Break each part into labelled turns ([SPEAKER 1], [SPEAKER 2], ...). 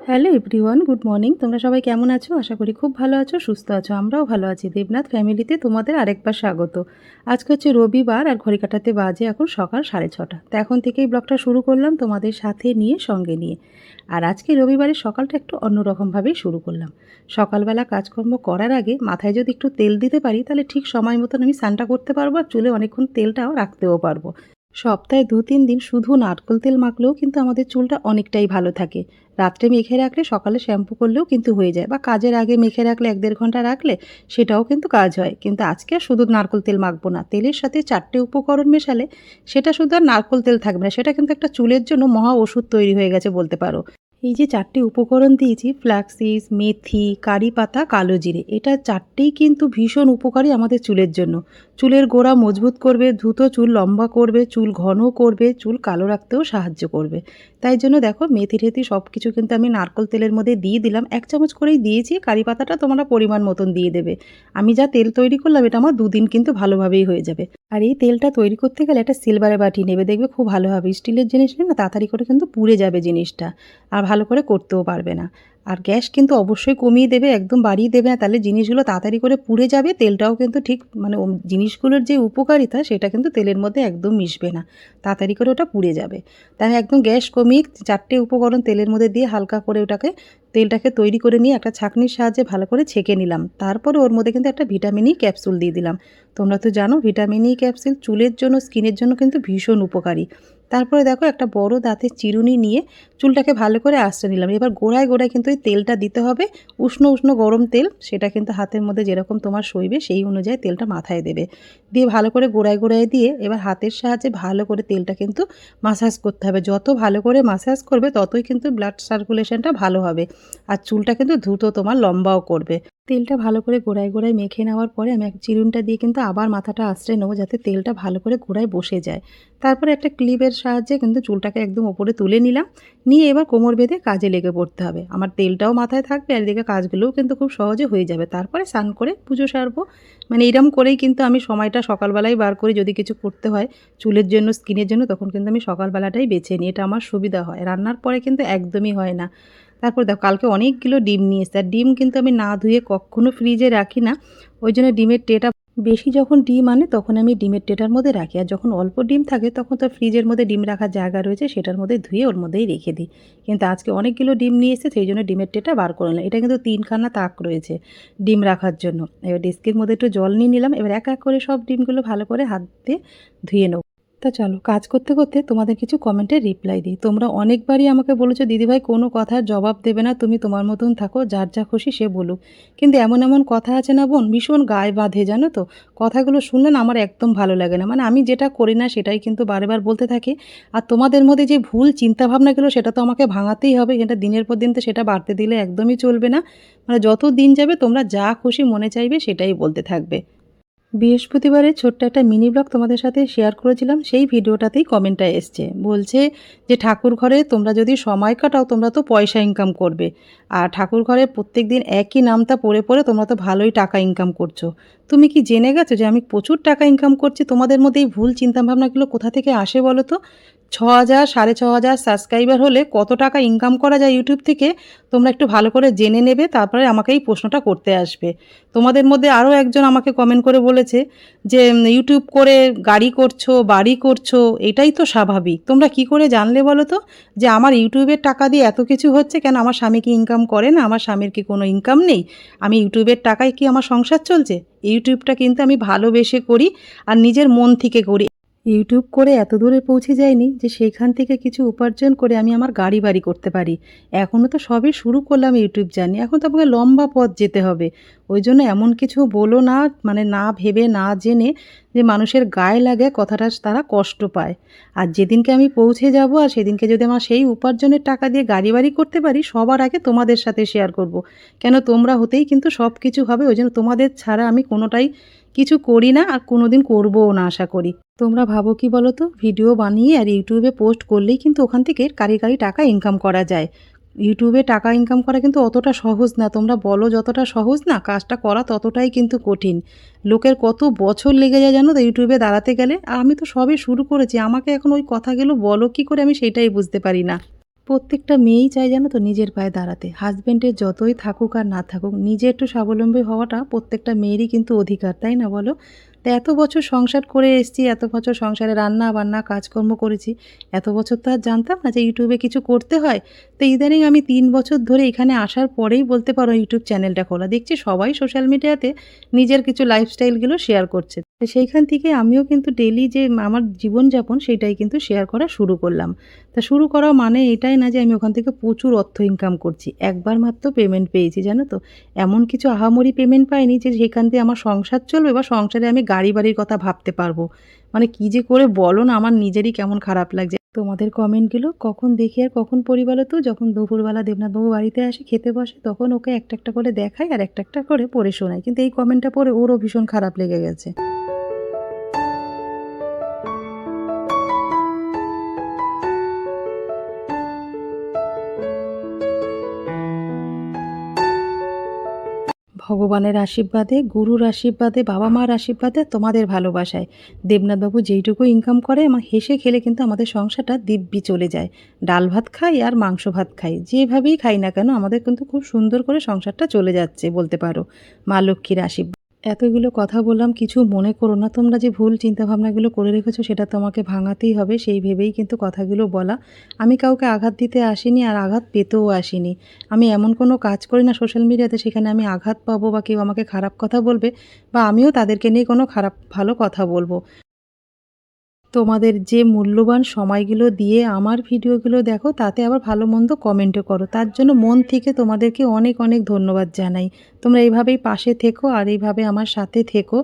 [SPEAKER 1] Hello everyone, good morning. তোমরা সবাই কেমন আছো? আশা করি খুব ভালো আছো, সুস্থ আছো। আমরাও ভালো আছি। দেবনাথ ফ্যামিলিতে তোমাদের আরেকবার স্বাগত। আজকে হচ্ছে রবিবার আর ঘড়ি কাটাতে বাজে এখন সকাল 6:30। তো এখন থেকেই ব্লগটা শুরু করলাম তোমাদের সাথে নিয়ে, সঙ্গে নিয়ে। আর আজকে রবিবারের সকালটা একটু অন্যরকমভাবেই শুরু করলাম। সকালবেলা কাজকর্ম করার আগে মাথায় যদি একটু তেল দিতে পারি তাহলে ঠিক সময় মতন আমি স্নানটা করতে পারবো আর চুলে অনেকক্ষণ তেলটাও রাখতেও পারবো। সপ্তাহে ২-৩ দিন শুধু নারকেল তেল মাখলেও কিন্তু আমাদের চুলটা অনেকটাই ভালো থাকে। রাত্রে মেখে রাখলে সকালে শ্যাম্পু করলেও কিন্তু হয়ে যায়, বা কাজের আগে মেখে রাখলে ১-১.৫ ঘন্টা রাখলে সেটাও কিন্তু কাজ হয়। কিন্তু আজকে আর শুধু নারকেল তেল মাখবো না, তেলের সাথে ৪টে উপকরণ মেশালে সেটা শুধু আর নারকেল তেল থাকবে না, সেটা কিন্তু একটা চুলের জন্য মহা ওষুধ তৈরি হয়ে গেছে বলতে পারো। এই যে ৪টে উপকরণ দিয়েছি, ফ্ল্যাক্সিস, মেথি, কারি পাতা, কালো জিরে, এটা ৪টেই কিন্তু ভীষণ উপকারী আমাদের চুলের জন্য। চুলের গোড়া মজবুত করবে, দ্রুত চুল লম্বা করবে, চুল ঘন করবে, চুল কালো রাখতেও সাহায্য করবে। তাই জন্য দেখো মেথি-টেথি সব কিছু কিন্তু আমি নারকেল তেলের মধ্যে দিয়ে দিলাম। ১ চামচ করেই দিয়েছি। কারি পাতাটা তোমরা পরিমাণ মতন দিয়ে দেবে। আমি যা তেল তৈরি করলাম এটা আমার ২ দিন কিন্তু ভালোভাবেই হয়ে যাবে। আর এই তেলটা তৈরি করতে গেলে একটা সিলভারের বাটি নেবে, দেখবে খুব ভালো হবে। স্টিলের জিনিস নিলে না তাড়াতাড়ি করে কিন্তু পুড়ে যাবে জিনিসটা। আর ভালো করে করতেও পারবে না। আর গ্যাস কিন্তু অবশ্যই কমিয়ে দেবে, একদম বাড়িয়ে দেবে না, তাহলে জিনিসগুলো তাড়াতাড়ি করে পুড়ে যাবে। তেলটাও কিন্তু ঠিক মানে জিনিসগুলোর যে উপকারিতা সেটা কিন্তু তেলের মধ্যে একদম মিশবে না। তাড়াতাড়ি করে ওটা পুড়ে যাবে। তাই আমি একদম গ্যাস কমিয়ে ৪টে উপকরণ তেলের মধ্যে দিয়ে হালকা করে তেলটাকে তৈরি করে নিয়ে একটা ছাঁকনির সাহায্যে ভালো করে ছেঁকে নিলাম। তারপরে ওর মধ্যে কিন্তু একটা ভিটামিন ই ক্যাপসুল দিয়ে দিলাম। তোমরা তো জানো ভিটামিন ই ক্যাপসুল চুলের জন্য, স্কিনের জন্য কিন্তু ভীষণ উপকারী। তারপরে দেখো একটা বড় দাঁতের চিরুনি নিয়ে চুলটাকে ভালো করে আঁচড়ে নিলাম। এবার গোড়ায় গোড়ায় কিন্তু এই তেলটা দিতে হবে। উষ্ণ উষ্ণ গরম তেল, সেটা কিন্তু হাতের মধ্যে যেরকম তোমার সইবে সেই অনুযায়ী তেলটা মাথায় দেবে। দিয়ে ভালো করে গোড়ায় গোড়ায় দিয়ে এবার হাতের সাহায্যে ভালো করে তেলটা কিন্তু মাসাজ করতে হবে। যত ভালো করে মাসাজ করবে ততই কিন্তু ব্লাড সার্কুলেশনটা ভালো হবে। আর চুলটা কিন্তু দ্রুত তোমার লম্বাও করবে। তেলটা ভালো করে গোড়ায় গোড়ায় মেখে নেওয়ার পরে আমি চিরুনটা দিয়ে কিন্তু আবার মাথাটা আঁচড়ে নেবো, যাতে তেলটা ভালো করে গোড়ায় বসে যায়। তারপরে একটা ক্লিপের সাহায্যে কিন্তু চুলটাকে একদম ওপরে তুলে নিলাম। নিয়ে এবার কোমর বেঁধে কাজে লেগে পড়তে হবে। আমার তেলটাও মাথায় থাকবে আর এদিকে কাজগুলোও কিন্তু খুব সহজে হয়ে যাবে। তারপরে স্নান করে পুজো সারবো। মানে এরম করেই কিন্তু আমি সময়টা সকালবেলায় বার করি। যদি কিছু করতে হয় চুলের জন্য, স্কিনের জন্য, তখন কিন্তু আমি সকালবেলাটাই বেছে নিই। এটা আমার সুবিধা হয়। রান্নার পরে কিন্তু একদমই হয় না। তারপর দেখো কালকে অনেকগুলো ডিম নিয়ে এসেছি। আর ডিম কিন্তু আমি না ধুয়ে কক্ষনো ফ্রিজে রাখি না। ওই জন্য ডিমের ট্রেটা বেশি যখন ডিম আনে তখন আমি ডিমের ট্রেটার মধ্যে রাখি। আর যখন অল্প ডিম থাকে তখন তো ফ্রিজের মধ্যে ডিম রাখার জায়গা রয়েছে, সেটার মধ্যে ধুয়ে ওর মধ্যেই রেখে দিই। কিন্তু আজকে অনেকগুলো ডিম নিয়ে এসেছে, সেই জন্য ডিমের ট্রেটা বার করে নিলাম। এটা কিন্তু ৩খানা তাক রয়েছে ডিম রাখার জন্য। এবার ডেস্কের মধ্যে একটু জল নিয়ে নিলাম। এবার এক এক করে সব ডিমগুলো ভালো করে হাত দিয়ে ধুয়ে নেব। তা চলো কাজ করতে করতে তোমাদের কিছু কমেন্টের রিপ্লাই দিই। তোমরা অনেকবারই আমাকে বলেছো দিদিভাই কোনো কথার জবাব দেবে না, তুমি তোমার মতন থাকো, যার যা খুশি সে বলুক। কিন্তু এমন এমন কথা আছে না বোন, ভীষণ গায়ে বাঁধে জানো তো। কথাগুলো শুনলে না আমার একদম ভালো লাগে না। মানে আমি যেটা করি না সেটাই কিন্তু বারবার বলতে থাকি। আর তোমাদের মধ্যে যে ভুল চিন্তাভাবনাগুলো সেটা তো আমাকে ভাঙাতেই হবে। এটা দিনের পর দিন তো সেটা বাড়তে দিলে একদমই চলবে না। মানে যত দিন যাবে তোমরা যা খুশি মনে চাইবে সেটাই বলতে থাকবে। বৃহস্পতিবারে ছোট্ট একটা মিনি ব্লগ তোমাদের সাথে শেয়ার করেছিলাম, সেই ভিডিওটাতেই কমেন্টটা এসছে। বলছে যে ঠাকুর ঘরে তোমরা যদি সময় কাটাও তোমরা তো পয়সা ইনকাম করবে। আর ঠাকুর ঘরে প্রত্যেকদিন একই নামটা পড়ে পড়ে তোমরা তো ভালোই টাকা ইনকাম করছো। তুমি কি জেনে গেছো যে আমি প্রচুর টাকা ইনকাম করছি? তোমাদের মধ্যে এই ভুল চিন্তাভাবনাগুলো কোথা থেকে আসে বলো তো? ৬,০০০, ৬,৫০০ সাবস্ক্রাইবার হলে কত টাকা ইনকাম করা যায় ইউটিউব থেকে তোমরা একটু ভালো করে জেনে নেবে, তারপরে আমাকে এই প্রশ্নটা করতে আসবে। তোমাদের মধ্যে আরও একজন আমাকে কমেন্ট করে বলেছে যে ইউটিউব করে গাড়ি করছো, বাড়ি করছো, এটাই তো স্বাভাবিক। তোমরা কি করে জানলে বলো তো যে আমার ইউটিউবের টাকা দিয়ে এত কিছু হচ্ছে? কেন আমার স্বামী কি ইনকাম করে না? আমার স্বামীর কি কোনো ইনকাম নেই? আমি ইউটিউবের টাকায় কি আমার সংসার চলছে? ইউটিউবটা কিন্তু আমি ভালোবেসে করি আর নিজের মন থেকে করি। ইউটিউব করে এত দূরে পৌঁছে যায়নি যে সেইখান থেকে কিছু উপার্জন করে আমি আমার গাড়ি বাড়ি করতে পারি। এখনও তো সবে শুরু করলাম ইউটিউব জার্নি, এখন তো আমাকে লম্বা পথ যেতে হবে। ওই জন্য এমন কিছু বলো না, মানে না ভেবে না জেনে, যে মানুষের গায়ে লাগে কথাটা তারা কষ্ট পায়। আর যেদিনকে আমি পৌঁছে যাব আর সেদিনকে যদি আমার সেই উপার্জনের টাকা দিয়ে গাড়ি বাড়ি করতে পারি, সবার আগে তোমাদের সাথে শেয়ার করব। কেন তোমরা হতেই কিন্তু সব কিছু হবে। ওই জন্য তোমাদের ছাড়া আমি কোনোটাই কিছু করি না আর কোনোদিন করবও না আশা করি। তোমরা ভাবো কি বলো তো, ভিডিও বানিয়ে আর ইউটিউবে পোস্ট করলেই কিন্তু ওখান থেকে কারি কারি টাকা ইনকাম করা যায়। ইউটিউবে টাকা ইনকাম করা কিন্তু অতটা সহজ না। তোমরা বলো যতটা সহজ, না কাজটা করা ততটাই কিন্তু কঠিন। লোকের কত বছর লেগে যায় জানো তো ইউটিউবে দাঁড়াতে গেলে। আর আমি তো সবে শুরু করেছি, আমাকে এখন ওই কথাগুলো বলো কি করে আমি সেটাই বুঝতে পারি না। প্রত্যেকটা মেয়েই চায় জানো তো নিজের পায়ে দাঁড়াতে। হাসব্যান্ডের যতই থাকুক আর না থাকুক, নিজে একটু স্বাবলম্বী হওয়াটা প্রত্যেকটা মেয়েরই কিন্তু অধিকার, তাই না বলো? তো এত বছর সংসার করে এসেছি, এত বছর সংসারে রান্না-বান্না কাজকর্ম করেছি। এত বছর তো আর জানতাম না যে ইউটিউবে কিছু করতে হয়। তো ইদানিং আমি ৩ বছর ধরে এখানে আসার পরেই বলতে পারো ইউটিউব চ্যানেলটা খোলা। দেখছি সবাই সোশ্যাল মিডিয়াতে নিজের কিছু লাইফস্টাইলগুলো শেয়ার করছে। তো সেইখান থেকে আমিও কিন্তু ডেইলি যে আমার জীবনযাপন সেটাই কিন্তু শেয়ার করা শুরু করলাম। তা শুরু করা মানে এটাই না যে আমি ওখান থেকে প্রচুর অর্থ ইনকাম করছি। একবার মাত্র পেমেন্ট পেয়েছি জানো তো? এমন কিছু আহামরি পেমেন্ট পাইনি যে সেখান দিয়ে আমার সংসার চলবে বা সংসারে আমি গাড়ি-বাড়ির কথা ভাবতে পারবো। মানে কি যে করে বলো না, আমার নিজেরই কেমন খারাপ লাগছে। তোমাদের কমেন্টগুলো কখন দেখি আর কখন পড়ি বলো তো? যখন দুপুরবেলা দেবনাথবাবু বাড়িতে আসে খেতে বসে তখন ওকে একটা, একটা করে দেখাই আর একটা, একটা করে পড়ে শোনাই। কিন্তু এই কমেন্টটা পড়ে ওরও ভীষণ খারাপ লেগে গেছে। ভগবানের আশীর্বাদে, গুরুর আশীর্বাদে, বাবা-মার আশীর্বাদে, তোমাদের ভালোবাসায় দেবনাথবাবু যেইটুকু ইনকাম করে আমার হেসে খেলে কিন্তু আমাদের সংসারটা দিব্যি চলে যায়। ডাল ভাত খাই আর মাংস ভাত খাই। যেভাবেই খাই না কেন আমাদের কিন্তু খুব সুন্দর করে সংসারটা চলে যাচ্ছে বলতে পারো। মা লক্ষ্মীর আশীর্বাদ। এতগুলো কথা বললাম, কিছু মনে করো না। তোমরা যে ভুল চিন্তাভাবনাগুলো করে রেখেছো সেটা তোমাকে ভাঙাতেই হবে, সেই ভেবেই কিন্তু কথাগুলো বলা। আমি কাউকে আঘাত দিতে আসিনি আর আঘাত পেতেও আসিনি। আমি এমন কোনো কাজ করি না সোশ্যাল মিডিয়াতে সেখানে আমি আঘাত পাবো বা কেউ আমাকে খারাপ কথা বলবে বা আমিও তাদেরকে নিয়ে কোনো খারাপ ভালো কথা বলবো। তোমাদের যে মূল্যবান সময়গুলো দিয়ে আমার ভিডিওগুলো দেখো, তাতে আবার ভালো মন্দ কমেন্টও করো, তার জন্য মন থেকে তোমাদেরকে অনেক অনেক ধন্যবাদ জানাই। তোমরা এইভাবেই পাশে থেকো আর এইভাবে আমার সাথে থেকো,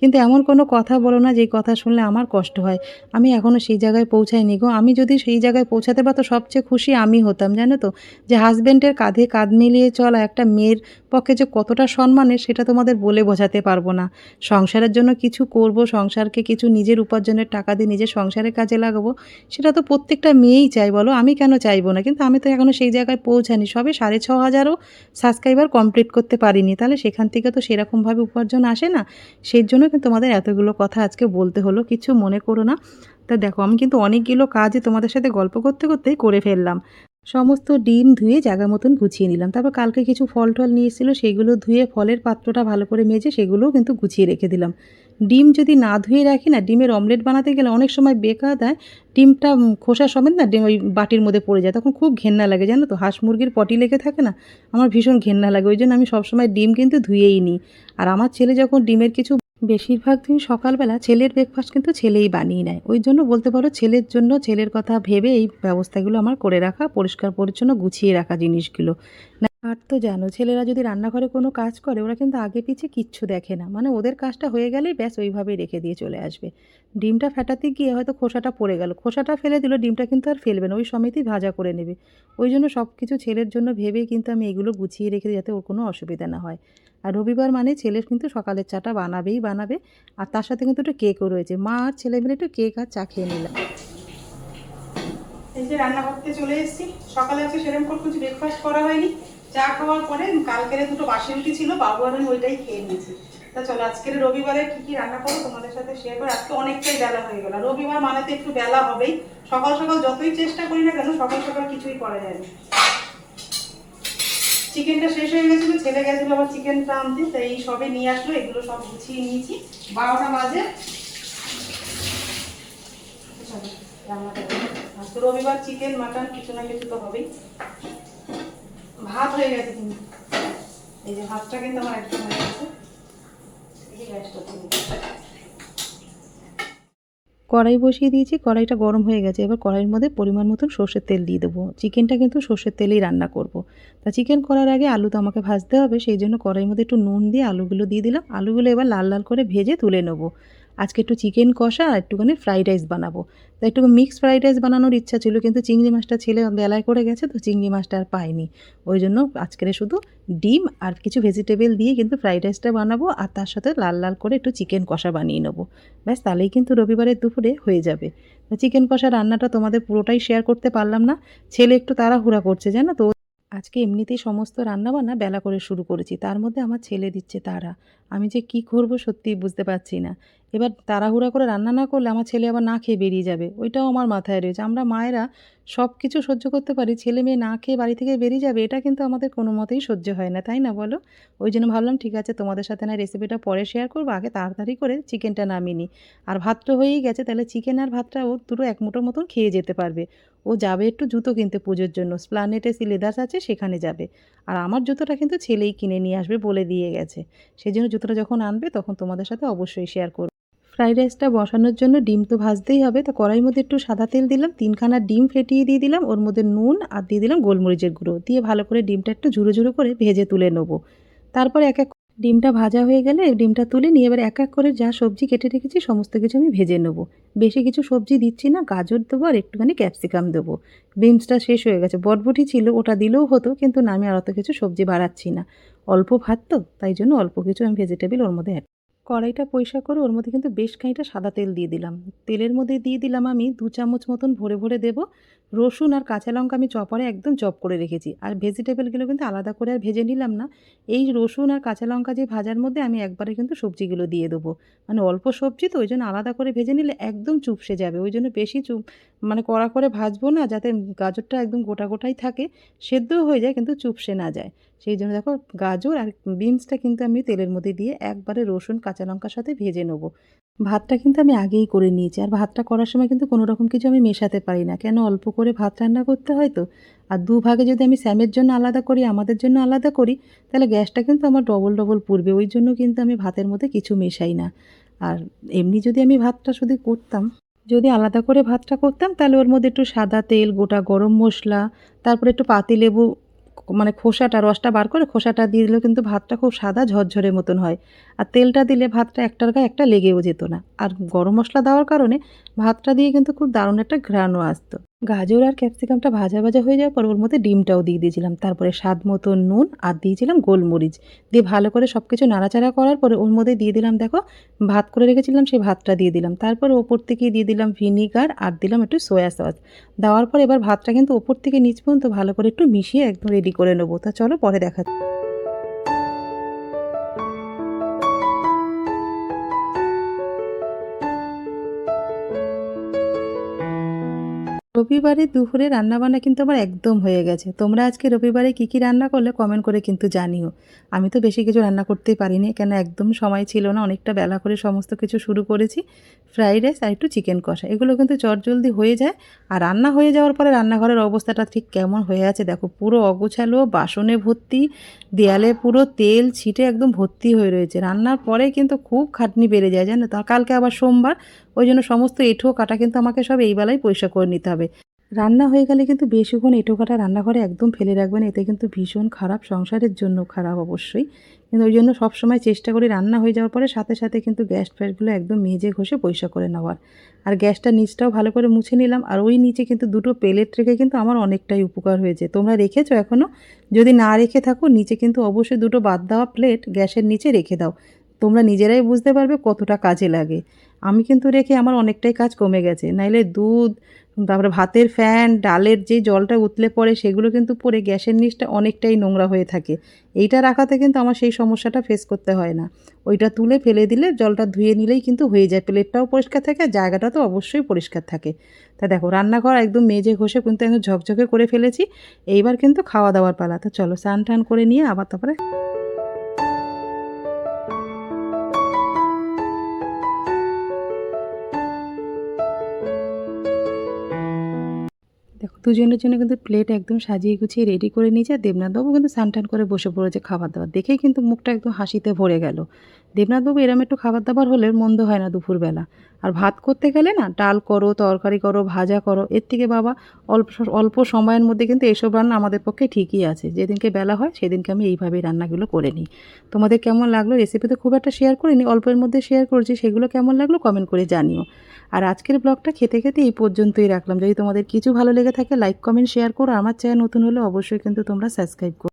[SPEAKER 1] কিন্তু এমন কোনো কথা বলো না যেই কথা শুনলে আমার কষ্ট হয়। আমি এখনও সেই জায়গায় পৌঁছাইনি গো। আমি যদি সেই জায়গায় পৌঁছাতে পারতো সবচেয়ে খুশি আমি হতাম, জানো তো? যে হাজব্যান্ডের কাঁধে কাঁধ মিলিয়ে চলা একটা মেয়ের পক্ষে যে কতটা সম্মানের সেটা তোমাদের বলে বোঝাতে পারবো না। সংসারের জন্য কিছু করব, সংসারকে কিছু নিজের উপার্জনের টাকা দিয়ে নিজের সংসারের কাজে লাগাবো, সেটা তো প্রত্যেকটা মেয়েই চায় বলো, আমি কেন চাইবো না? কিন্তু আমি তো এখনও সেই জায়গায় পৌঁছাইনি। সবে 6,500ও সাবস্ক্রাইবার কমপ্লিট করতে পারিনি। তাহলে সেখান থেকে তো সেরকমভাবে উপার্জন আসে না। সেই জন্য কিন্তু তোমাদের এতগুলো কথা আজকে বলতে হলো, কিছু মনে করো না। তা দেখো আমি কিন্তু অনেকগুলো কাজই তোমাদের সাথে গল্প করতে করতেই করে ফেললাম। সমস্ত ডিম ধুয়ে জায়গা মতন গুছিয়ে নিলাম। তারপর কালকে কিছু ফল টল নিয়ে এসেছিলো, সেগুলো ধুয়ে ফলের পাত্রটা ভালো করে মেজে সেগুলোও কিন্তু গুছিয়ে রেখে দিলাম। ডিম যদি না ধুয়ে রাখি না, ডিমের অমলেট বানাতে গেলে অনেক সময় বেকায়দায় ডিমটা খোসা সমেত না ডিম ওই বাটির মধ্যে পড়ে যায়, তখন খুব ঘেন্না লাগে জানো তো? হাঁস মুরগির পটি লেগে থাকে না, আমার ভীষণ ঘেন্না লাগে। ওই জন্য আমি সবসময় ডিম কিন্তু ধুয়েই নিই। আর আমার ছেলে যখন ডিমের কিছু বেশিরভাগ দিন সকালবেলা ছেলের ব্রেকফাস্ট কিন্তু ছেলেই বানিয়ে নেয়। ওই জন্য বলতে পারো ছেলের জন্য, ছেলের কথা ভেবে এই ব্যবস্থাগুলো আমার করে রাখা, পরিষ্কার পরিচ্ছন্ন গুছিয়ে রাখা জিনিসগুলো। না আর তো জানো ছেলেরা যদি রান্নাঘরে কোনো কাজ করে ওরা কিন্তু আগে পিছে কিচ্ছু দেখে না, মানে ওদের কাজটা হয়ে গেলেই ব্যাস ওইভাবেই রেখে দিয়ে চলে আসবে। ডিমটা ফেটাতে গিয়ে হয়তো খোসাটা পড়ে গেল, খোসাটা ফেলে দিল, ডিমটা কিন্তু আর ফেলবে না, ওই সমেতই ভাজা করে নেবে। ওই জন্য সব কিছু ছেলের জন্য ভেবেই কিন্তু আমি এগুলো গুছিয়ে রেখে দিই যাতে ওর কোনো অসুবিধা না হয়। আর রবিবার মানে ছেলের কিন্তু সকালের চাটা বানাবেই বানাবে। আর তার সাথে কিন্তু একটু কেকও রয়েছে। মা আর ছেলে মিলে একটু কেক আর চা খেয়ে নিলাম। এই যে রান্না করতে চলে এসেছি। সকালে আজকে সেরকম করে কিছু ব্রেকফাস্ট করা হয়নি। চা খাওয়ার পরে কালকের দুটো বাসি রুটি ছিল, বাবু আর আমি ওইটাই খেয়ে নিয়েছি। তা চলো আজকের রবিবারে কি কি রান্না করো তোমাদের সাথে শেয়ার করো। আজকে অনেকটাই বেলা হয়ে গেল, রবিবার মানে তো একটু বেলা হবেই। সকাল সকাল যতই চেষ্টা করি না কেন সকাল সকাল কিছুই করা যায় না। চিকেনটা শেষ হয়ে গেছিল, ছেলে গেছিল আবার চিকেনটা আনতে, তাই এই সবে নিয়ে আসলো, এগুলো সব গুছিয়ে নিয়েছি। 12টা বাজে। আজকে রবিবার চিকেন মাটন কিছু না কিছু তো হবেই। ভাত হয়ে গেছে কিন্তু, এই যে ভাতটা কিন্তু আমার একদম হয়ে গেছে। কড়াই বসিয়ে দিয়েছি, কড়াইটা গরম হয়ে গেছে। এবার কড়াইয়ের মধ্যে পরিমাণ মতন সর্ষের তেল দিয়ে দেবো। চিকেনটা কিন্তু সর্ষের তেলেই রান্না করব। তা চিকেন করার আগে আলু তো আমাকে ভাজতে হবে, সেই জন্য কড়াইয়ের মধ্যে একটু নুন দিয়ে আলুগুলো দিয়ে দিলাম। আলুগুলো এবার লাল লাল করে ভেজে তুলে নেবো। আজকে একটু চিকেন কষা আর একটুখানি ফ্রাইড রাইস বানাবো। তাই একটু মিক্সড ফ্রাইড রাইস বানানোর ইচ্ছা ছিল, কিন্তু চিংড়ি মাছটা ছেলে বেলায় করে গেছে, তো চিংড়ি মাছটা আর পাইনি। ওই জন্য আজকের শুধু ডিম আর কিছু ভেজিটেবল দিয়ে কিন্তু ফ্রাইড রাইসটা বানাবো, আর তার সাথে লাল লাল করে একটু চিকেন কষা বানিয়ে নেবো। ব্যাস তাহলেই কিন্তু রবিবারের দুপুরে হয়ে যাবে। চিকেন কষা রান্নাটা তোমাদের পুরোটাই শেয়ার করতে পারলাম না, ছেলে একটু তাড়াহুড়া করছে জানো তো। আজকে এমনিতেই সমস্ত রান্নাবান্না বেলা করে শুরু করেছি, তার মধ্যে আমার ছেলে দিচ্ছে তাড়া। আমি যে কি করব সত্যিই বুঝতে পারছি না। এবার তাড়াহুড়া করে রান্না না করলে আমার ছেলে আবার না খেয়ে বেরিয়ে যাবে, ওইটাও আমার মাথায় রয়েছে। আমরা মায়েরা সব কিছু সহ্য করতে পারি, ছেলে মেয়ে না খেয়ে বাড়ি থেকে বেরিয়ে যাবে এটা কিন্তু আমাদের কোনো মতেই সহ্য হয় না, তাই না বলো? ওই জন্য ভাবলাম ঠিক আছে তোমাদের সাথে না রেসিপিটা পরে শেয়ার করবো, আগে তাড়াতাড়ি করে চিকেনটা নামিয়ে নিই। আর ভাত তো হয়েই গেছে, তাহলে চিকেন আর ভাতটা ও দুটো এক মুঠোর মতন খেয়ে যেতে পারবে। ও যাবে একটু জুতো কিনতে পুজোর জন্য, স্প্লানেটে সিলেদার্স আছে সেখানে যাবে। আর আমার জুতোটা কিন্তু ছেলেই কিনে নিয়ে আসবে বলে দিয়ে গেছে। সেই জন্য জুতোটা যখন আনবে তখন তোমাদের সাথে অবশ্যই শেয়ার করব। ফ্রাইড রাইসটা বসানোর জন্য ডিম তো ভাজতেই হবে, তো কড়াইয়ের মধ্যে একটু সাদা তেল দিলাম, 3খানা ডিম ফেটিয়ে দিয়ে দিলাম, ওর মধ্যে নুন আর দিয়ে দিলাম গোলমরিচের গুঁড়ো, দিয়ে ভালো করে ডিমটা একটু ঝুরো ঝুরো করে ভেজে তুলে নেবো। তারপর এক এক ডিমটা ভাজা হয়ে গেলে ডিমটা তুলে নিয়ে এবার এক এক করে যা সবজি কেটে রেখেছি সমস্ত কিছু আমি ভেজে নেবো। বেশি কিছু সবজি দিচ্ছি না, গাজর দেবো আর একটুখানি ক্যাপসিকাম দেবো। বিনসটা শেষ হয়ে গেছে, বরবটি ছিল ওটা দিলেও হতো, কিন্তু না আমি আর অত কিছু সবজি বাড়াচ্ছি না। অল্প ভাত তো তাই জন্য অল্প কিছু আমি ভেজিটেবল ওর মধ্যে অ্যাড। কড়াইটা পরিষ্কার করে ওর মধ্যে কিন্তু বেশ খানিকটা সাদা তেল দিয়ে দিলাম। তেলের মধ্যে দিয়ে দিলাম আমি 2 চামচ মতন ভরে ভরে দেবো রসুন আর কাঁচা লঙ্কা, আমি চপারে একদম চপ করে রেখেছি। আর ভেজিটেবলগুলো কিন্তু আলাদা করে আর ভেজে নিলাম না। এই রসুন আর কাঁচা লঙ্কা যে ভাজার মধ্যে আমি একবারে কিন্তু সবজিগুলো দিয়ে দেবো। মানে অল্প সবজি তো ওই জন্য আলাদা করে ভেজে নিলে একদম চুপসে যাবে, ওই জন্য বেশি মানে কড়া করে ভাজবো না, যাতে গাজরটা একদম গোটা গোটাই থাকে, সেদ্ধও হয়ে যায় কিন্তু চুপসে না যায়। সেই জন্য দেখো গাজর আর বিনসটা কিন্তু আমি তেলের মধ্যে দিয়ে একবারে রসুন কাঁচা লঙ্কার সাথে ভেজে নেবো। ভাতটা কিন্তু আমি আগেই করে নিয়েছি, আর ভাতটা করার সময় কিন্তু কোনো রকম কিছু আমি মেশাতে পারি না, কেন অল্প করে ভাত রান্না করতে হয় তো। আর দুভাগে যদি আমি স্যামের জন্য আলাদা করি আমাদের জন্য আলাদা করি তাহলে গ্যাসটা কিন্তু আমার ডবল ডবল পুড়বে, ওই জন্য কিন্তু আমি ভাতের মধ্যে কিছু মেশাই না। আর এমনি যদি আমি ভাতটা শুধু করতাম, যদি আলাদা করে ভাতটা করতাম তাহলে ওর মধ্যে একটু সাদা তেল, গোটা গরম মশলা, তারপরে একটু পাতিলেবু মানে খোসাটা রসটা বার করে খোসাটা দিয়ে দিলেও কিন্তু ভাতটা খুব সাদা ঝরঝরে মতন হয়। আর তেলটা দিলে ভাতটা একটার গায়ে একটা লেগেও যেত না, আর গরম মশলা দেওয়ার কারণে ভাতটা দিয়ে কিন্তু খুব দারুণ একটা ঘ্রাণও আসতো। গাজর আর ক্যাপসিকামটা ভাজা ভাজা হয়ে যাওয়ার পর ওর মধ্যে ডিমটাও দিয়ে দিয়েছিলাম, তারপরে স্বাদ মতো নুন আর দিয়েছিলাম গোলমরিচ, দিয়ে ভালো করে সব কিছু নাড়াচাড়া করার পরে ওর মধ্যে দিয়ে দিলাম দেখো ভাত করে রেখেছিলাম সেই ভাতটা দিয়ে দিলাম, তারপর ওপর থেকে দিয়ে দিলাম ভিনিগার আর দিলাম একটু সয়া সস। দেওয়ার পর এবার ভাতটা কিন্তু ওপর থেকে নিচ পর্যন্ত ভালো করে একটু মিশিয়ে একদম রেডি করে নেবো। তা চলো পরে দেখা। রবিবারে দুপুরে রান্নাবান্না কিন্তু আমার একদম হয়ে গেছে। তোমরা আজকে রবিবারে কী কী রান্না করলে কমেন্ট করে কিন্তু জানিও। আমি তো বেশি কিছু রান্না করতেই পারিনি, কেন একদম সময় ছিল না, অনেকটা বেলা করে সমস্ত কিছু শুরু করেছি। ফ্রাইড রাইস আর একটু চিকেন কষা, এগুলো কিন্তু চটজলদি হয়ে যায়। আর রান্না হয়ে যাওয়ার পরে রান্নাঘরের অবস্থাটা ঠিক কেমন হয়ে আছে দেখো, পুরো অগোছালো, বাসনে ভর্তি, দেয়ালে পুরো তেল ছিটে একদম ভর্তি হয়ে রয়েছে। রান্নার পরে কিন্তু খুব খাটনি বেড়ে যায় জানো তো, কালকে আবার সোমবার, ওই জন্য সমস্ত এঁঠো কাটা কিন্তু আমাকে সব এই বেলায় পরিষ্কার করে নিতে হবে। রান্না হয়ে গেলে কিন্তু বেশিক্ষণ এঁটো কাটা রান্নাঘরে একদম ফেলে রাখবেন, এতে কিন্তু ভীষণ খারাপ, সংসারের জন্য খারাপ অবশ্যই। কিন্তু ওই জন্য সবসময় চেষ্টা করি রান্না হয়ে যাওয়ার পরে সাথে সাথে কিন্তু গ্যাস ফ্যাসগুলো একদম মেজে ঘষে পরিষ্কার করে নেওয়ার। আর গ্যাসটা নিচটাও ভালো করে মুছে নিলাম, আর ওই নিচে কিন্তু দুটো পেলেট রেখে কিন্তু আমার অনেকটাই উপকার হয়েছে। তোমরা রেখেছো এখনও? যদি না রেখে থাকো নিচে কিন্তু অবশ্যই দুটো বাদ দেওয়া প্লেট গ্যাসের নিচে রেখে দাও, তোমরা নিজেরাই বুঝতে পারবে কতটা কাজে লাগে। আমি কিন্তু রেখে আমার অনেকটাই কাজ কমে গেছে, নাইলে দুধ, তারপরে ভাতের ফ্যান, ডালের যে জলটা উতলে পড়ে সেগুলো কিন্তু পড়ে গ্যাসের নিচটা অনেকটাই নোংরা হয়ে থাকে। এইটা রাখাতে কিন্তু আমার সেই সমস্যাটা ফেস করতে হয় না, ওইটা তুলে ফেলে দিলে জলটা ধুয়ে নিলেই কিন্তু হয়ে যায়, প্লেটটাও পরিষ্কার থাকে আর জায়গাটা তো অবশ্যই পরিষ্কার থাকে। তা দেখো রান্নাঘর একদম মেজে ঘষে কিন্তু একদম ঝকঝকে করে ফেলেছি। এইবার কিন্তু খাওয়া দাওয়ার পালা, তো চলো স্নান টান করে নিয়ে আবার তারপরে। দেখো দুজনের জন্য কিন্তু প্লেট একদম সাজিয়ে গুছিয়ে রেডি করে নিয়েছে, আর দেবনাথবাবু কিন্তু স্নান টান করে বসে পড়েছে খাবার দাবার, দেখেই কিন্তু মুখটা একদম হাসিতে ভরে গেল। দেবনাথবাবু এরম একটু খাবার দাবার হলে মন্দ হয় না দুপুরবেলা। আর ভাত করতে গেলে না ডাল করো, তরকারি করো, ভাজা করো, এর থেকে বাবা অল্প অল্প সময়ের মধ্যে কিন্তু এসব রান্না আমাদের পক্ষে ঠিকই আছে। যেদিনকে বেলা হয় সেদিনকে আমি এইভাবেই রান্নাগুলো করে নিই। তোমাদের কেমন লাগলো? রেসিপি তো খুব একটা শেয়ার করিনি, অল্পের মধ্যে শেয়ার করছি, সেগুলো কেমন লাগলো কমেন্ট করে জানিও। আর আজকের ব্লগটা খেতে খেতে এই পর্যন্তই রাখলাম। যদি তোমাদের কিছু ভালো লেগে থাকে লাইক কমেন্ট শেয়ার করো, আমার চ্যানেল নতুন হলে অবশ্যই কিন্তু তোমরা সাবস্ক্রাইব করো।